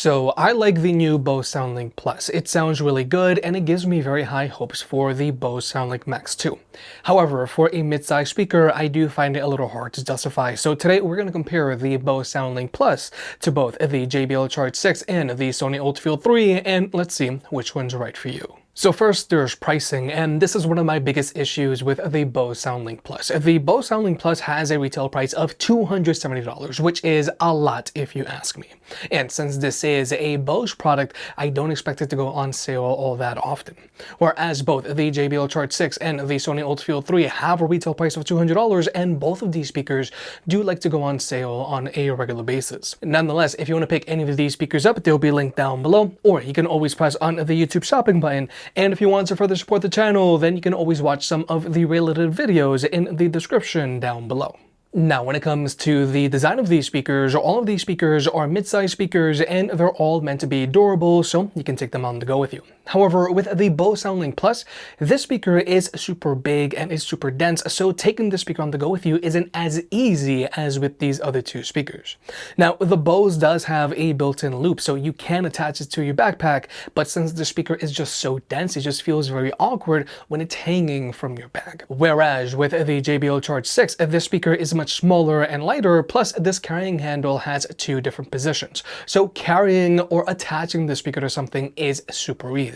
So I like the new Bose Soundlink Plus. It sounds really good and it gives me very high hopes for the Bose Soundlink Max too. However, for a mid-size speaker, I do find it a little hard to justify. So today we're going to compare the Bose Soundlink Plus to both the JBL Charge 6 and the Sony ULT Field 3, and let's see which one's right for you. So first, there's pricing, and this is one of my biggest issues with the Bose Soundlink Plus. The Bose Soundlink Plus has a retail price of $270, which is a lot if you ask me. And since this is a Bose product, I don't expect it to go on sale all that often. Whereas both the JBL Charge 6 and the Sony ULT Field 3 have a retail price of $200, and both of these speakers do like to go on sale on a regular basis. Nonetheless, if you want to pick any of these speakers up, they'll be linked down below, or you can always press on the YouTube shopping button. And if you want to further support the channel, then you can always watch some of the related videos in the description down below. Now, when it comes to the design of these speakers, all of these speakers are mid-size speakers and they're all meant to be durable, so you can take them on the go with you. However, with the Bose Soundlink Plus, this speaker is super big and is super dense, so taking this speaker on the go with you isn't as easy as with these other two speakers. Now, the Bose does have a built-in loop, so you can attach it to your backpack, but since the speaker is just so dense, it just feels very awkward when it's hanging from your bag. Whereas with the JBL Charge 6, this speaker is much smaller and lighter, plus this carrying handle has two different positions. So carrying or attaching the speaker to something is super easy.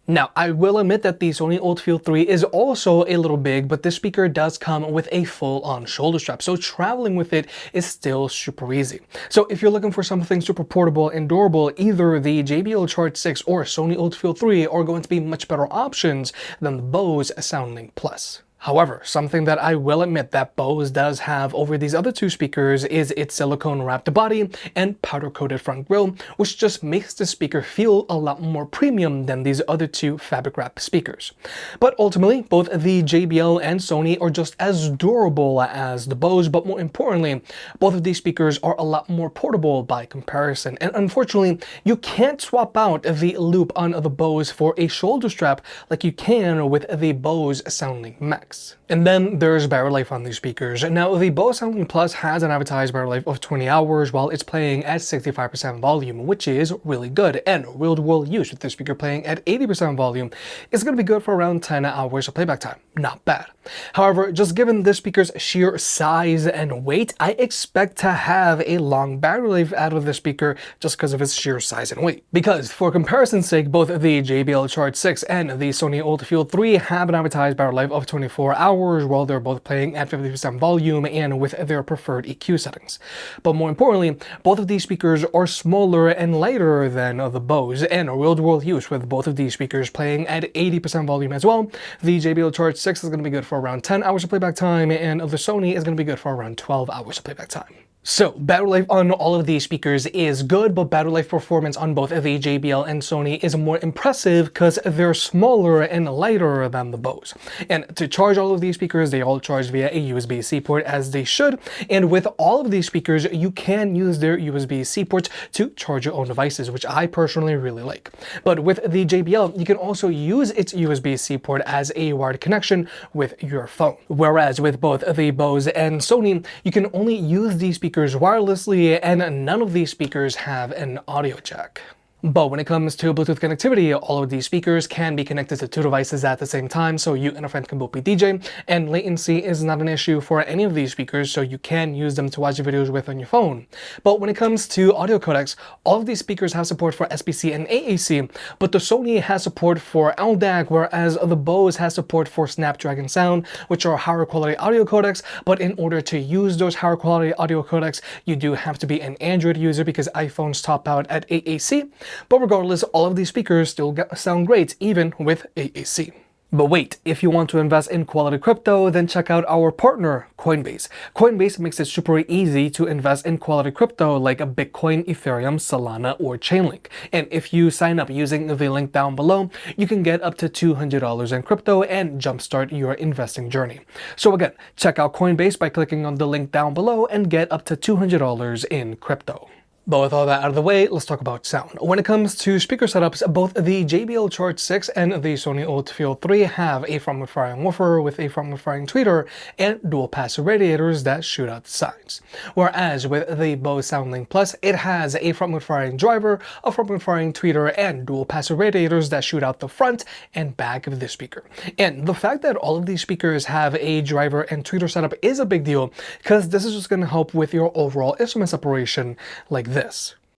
Now, I will admit that the Sony ULT Field 3 is also a little big, but this speaker does come with a full-on shoulder strap, so traveling with it is still super easy. So if you're looking for something super portable and durable, either the JBL Charge 6 or Sony ULT Field 3 are going to be much better options than the Bose Soundlink Plus. However, something that I will admit that Bose does have over these other two speakers is its silicone wrapped body and powder coated front grille, which just makes the speaker feel a lot more premium than these other two fabric wrapped speakers. But ultimately, both the JBL and Sony are just as durable as the Bose, but more importantly, both of these speakers are a lot more portable by comparison. And unfortunately, you can't swap out the loop on the Bose for a shoulder strap like you can with the Bose Soundlink Max. And then there's battery life on these speakers. Now, the Bose Soundlink Plus has an advertised battery life of 20 hours while it's playing at 65% volume, which is really good. And real-world use with this speaker playing at 80% volume is going to be good for around 10 hours of playback time. Not bad. However, just given this speaker's sheer size and weight, I expect to have a long battery life out of this speaker just because of its sheer size and weight. Because for comparison's sake, both the JBL Charge 6 and the Sony ULT Field 3 have an advertised battery life of 24 hours while they're both playing at 50% volume and with their preferred EQ settings. But more importantly, both of these speakers are smaller and lighter than the Bose, and real-world use with both of these speakers playing at 80% volume as well. The JBL Charge 6 is going to be good for around 10 hours of playback time, and the Sony is going to be good for around 12 hours of playback time. So, battery life on all of these speakers is good, but battery life performance on both the JBL and Sony is more impressive because they're smaller and lighter than the Bose. And to charge all of these speakers, they all charge via a USB-C port as they should, and with all of these speakers, you can use their USB-C ports to charge your own devices, which I personally really like. But with the JBL, you can also use its USB-C port as a wired connection with your phone. Whereas with both the Bose and Sony, you can only use these speakers wirelessly, and none of these speakers have an audio jack. But when it comes to Bluetooth connectivity, all of these speakers can be connected to two devices at the same time, so you and a friend can both be DJ, and latency is not an issue for any of these speakers, so you can use them to watch videos with on your phone. But when it comes to audio codecs, all of these speakers have support for SBC and AAC, but the Sony has support for LDAC, whereas the Bose has support for Snapdragon Sound, which are higher quality audio codecs, but in order to use those higher quality audio codecs, you do have to be an Android user because iPhones top out at AAC. But regardless, all of these speakers still sound great, even with AAC. But wait, if you want to invest in quality crypto, then check out our partner, Coinbase. Coinbase makes it super easy to invest in quality crypto like Bitcoin, Ethereum, Solana, or Chainlink. And if you sign up using the link down below, you can get up to $200 in crypto and jumpstart your investing journey. So again, check out Coinbase by clicking on the link down below and get up to $200 in crypto. But with all that out of the way, let's talk about sound. When it comes to speaker setups, both the JBL Charge 6 and the Sony ULT Field 3 have a front-mount firing woofer with a front-mount firing tweeter and dual-pass radiators that shoot out the sides. Whereas with the Bose Soundlink Plus, it has a front-mount firing driver, a front-mount firing tweeter, and dual-pass radiators that shoot out the front and back of the speaker. And the fact that all of these speakers have a driver and tweeter setup is a big deal, because this is just going to help with your overall instrument separation like this.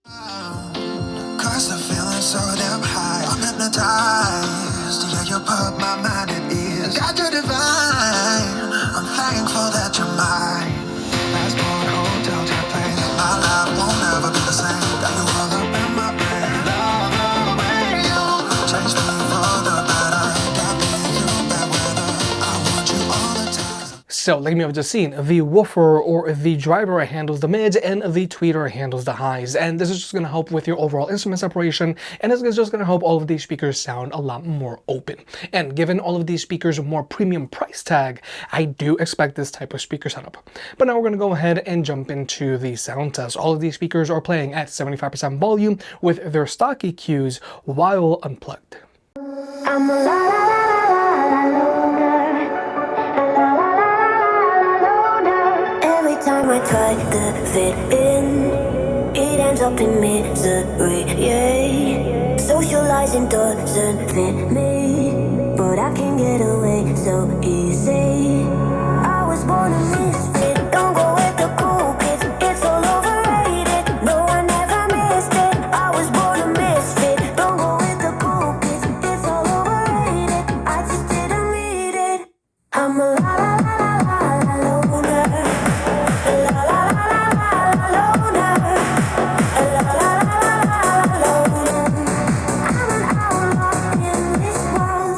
Cause the feeling so damn high, I'm hypnotized. Yeah, you put my mind at ease. God, you're divine. I'm thankful that you're mine. Passport, hotel, jet plane. My life won't never be the same. Got you all up in my brain. Love the way you change me for the better. Got me through bad weather. I want you all the time. So, like you have just seen, the woofer or the driver handles the mids and the tweeter handles the highs. And this is just going to help with your overall instrument separation, and it's just going to help all of these speakers sound a lot more open. And given all of these speakers a more premium price tag, I do expect this type of speaker setup. But now we're going to go ahead and jump into the sound test. All of these speakers are playing at 75% volume with their stock EQs while unplugged. I'm a la la la la loner. Every time I try to fit in, it ends up in misery, yeah. Socializing doesn't fit me, but I can get away so easy. I was born a misfit, don't go with the cool kids, it's all overrated. No, I never missed it. I was born a misfit, don't go with the cool kids, it's all overrated. I just didn't read it. I'm a la la la la la loner. La la la la la loner. La la la la la loner. I'm an outlaw in this world.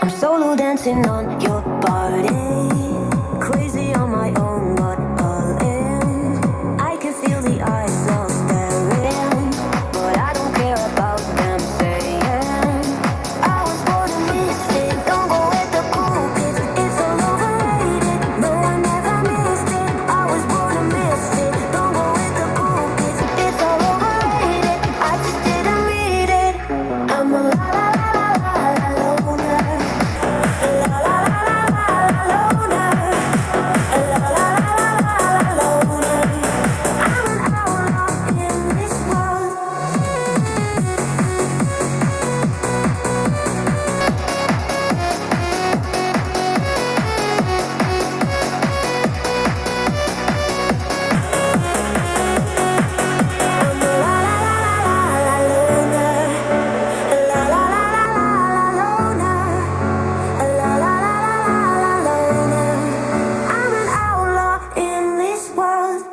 I'm solo dancing on your body, crazy on my own, but all in. I can feel the eyes all staring, but I don't care about them saying. I was born a misfit, don't go with the cool kids, it's all overrated. No, I never missed it. I was born a misfit, don't go with the cool kids, it's all overrated. I just didn't read it. I'm a la la la la la loner. La la la la la loner. La la la la la loner. I'm an outlaw in this world. I'm a la la la la la loner. La la la la la loner. La la la la la loner. I'm an outlaw in this world.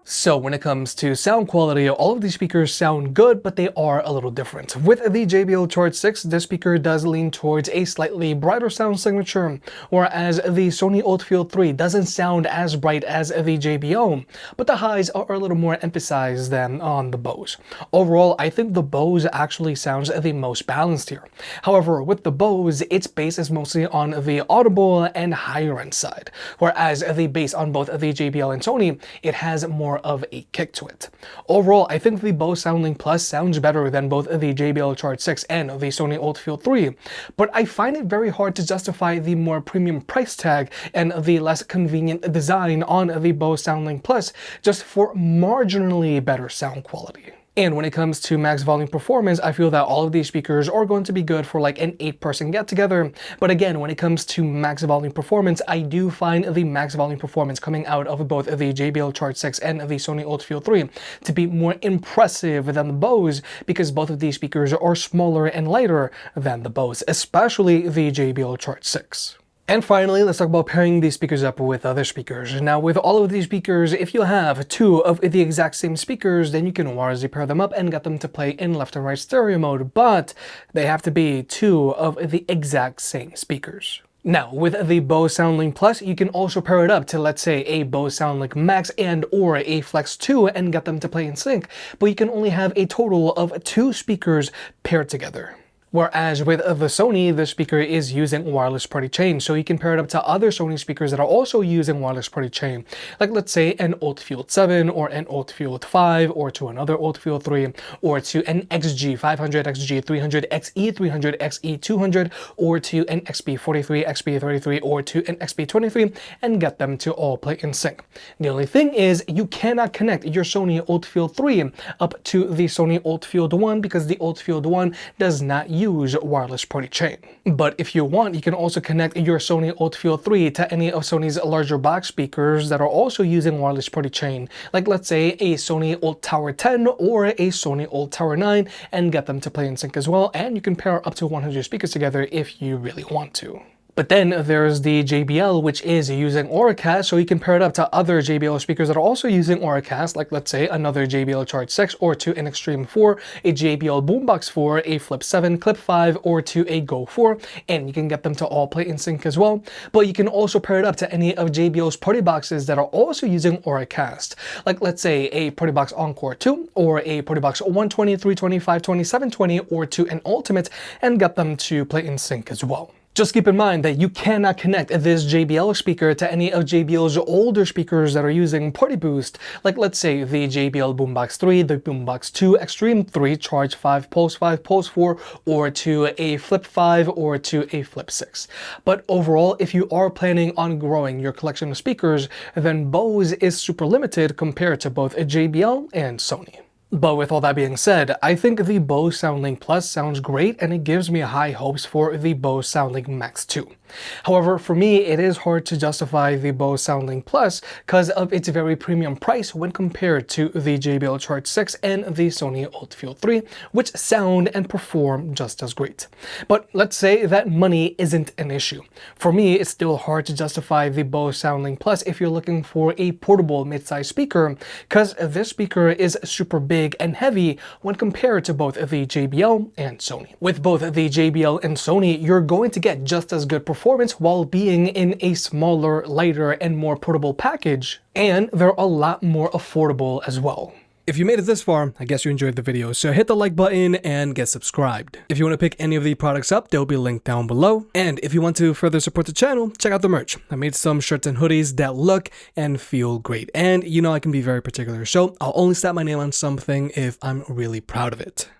So when it comes to sound quality, all of these speakers sound good, but they are a little different. With the JBL Charge 6, this speaker does lean towards a slightly brighter sound signature, whereas the Sony ULT Field 3 doesn't sound as bright as the JBL, but the highs are a little more emphasized than on the Bose. Overall, I think the Bose actually sounds the most balanced here. However, with the Bose, its bass is mostly on the audible and higher end side, whereas the bass on both the JBL and Sony, it has more of a kick to it. Overall, I think the Bose Soundlink Plus sounds better than both the JBL Charge 6 and the Sony ULT Field 3, but I find it very hard to justify the more premium price tag and the less convenient design on the Bose Soundlink Plus just for marginally better sound quality. And when it comes to max volume performance, I feel that all of these speakers are going to be good for like an 8-person get-together. But again, when it comes to max volume performance, I do find the max volume performance coming out of both the JBL Charge 6 and the Sony ULT Field 3 to be more impressive than the Bose, because both of these speakers are smaller and lighter than the Bose, especially the JBL Charge 6. And finally, let's talk about pairing these speakers up with other speakers. Now, with all of these speakers, if you have two of the exact same speakers, then you can wirelessly pair them up and get them to play in left and right stereo mode, but they have to be two of the exact same speakers. Now, with the Bose Soundlink Plus, you can also pair it up to, let's say, a Bose Soundlink Max and or a Flex 2 and get them to play in sync, but you can only have a total of 2 speakers paired together. Whereas with the Sony, the speaker is using wireless party chain, so you can pair it up to other Sony speakers that are also using wireless party chain, like let's say an ULT Field 7 or an ULT Field 5 or to another ULT Field 3 or to an XG500, XG300, XE300, XE200 or to an XP43, XP33 or to an XP23 and get them to all play in sync. The only thing is you cannot connect your Sony ULT Field 3 up to the Sony ULT Field 1 because the ULT Field 1 does not use wireless party chain. But if you want, you can also connect your Sony ULT Field 3 to any of Sony's larger box speakers that are also using wireless party chain, like let's say a Sony ULT Tower 10 or a Sony ULT Tower 9 and get them to play in sync as well, and you can pair up to 100 speakers together if you really want to. But then there's the JBL, which is using Auracast, so you can pair it up to other JBL speakers that are also using Auracast, like let's say another JBL Charge 6 or to an Extreme 4, a JBL Boombox 4, a Flip 7, Clip 5 or to a Go 4, and you can get them to all play in sync as well. But you can also pair it up to any of JBL's party boxes that are also using Auracast, like let's say a Party Box Encore 2 or a Party Box 120, 320, 520, 720 or to an Ultimate and get them to play in sync as well. Just keep in mind that you cannot connect this JBL speaker to any of JBL's older speakers that are using Party Boost, like let's say the JBL Boombox 3, the Boombox 2, Extreme 3, Charge 5, Pulse 4, or to a Flip 5 or to a Flip 6. But overall, if you are planning on growing your collection of speakers, then Bose is super limited compared to both JBL and Sony. But with all that being said, I think the Bose Soundlink Plus sounds great and it gives me high hopes for the Bose Soundlink Max too. However, for me, it is hard to justify the Bose Soundlink Plus because of its very premium price when compared to the JBL Charge 6 and the Sony ULT Field 3, which sound and perform just as great. But let's say that money isn't an issue. For me, it's still hard to justify the Bose Soundlink Plus if you're looking for a portable mid-size speaker, because this speaker is super big and heavy when compared to both the JBL and Sony. With both the JBL and Sony, you're going to get just as good performance while being in a smaller, lighter, and more portable package, and they're a lot more affordable as well. If you made it this far, I guess you enjoyed the video, so hit the like button and get subscribed. If you want to pick any of the products up, they'll be linked down below. And if you want to further support the channel, check out the merch. I made some shirts and hoodies that look and feel great. And you know I can be very particular, so I'll only slap my name on something if I'm really proud of it.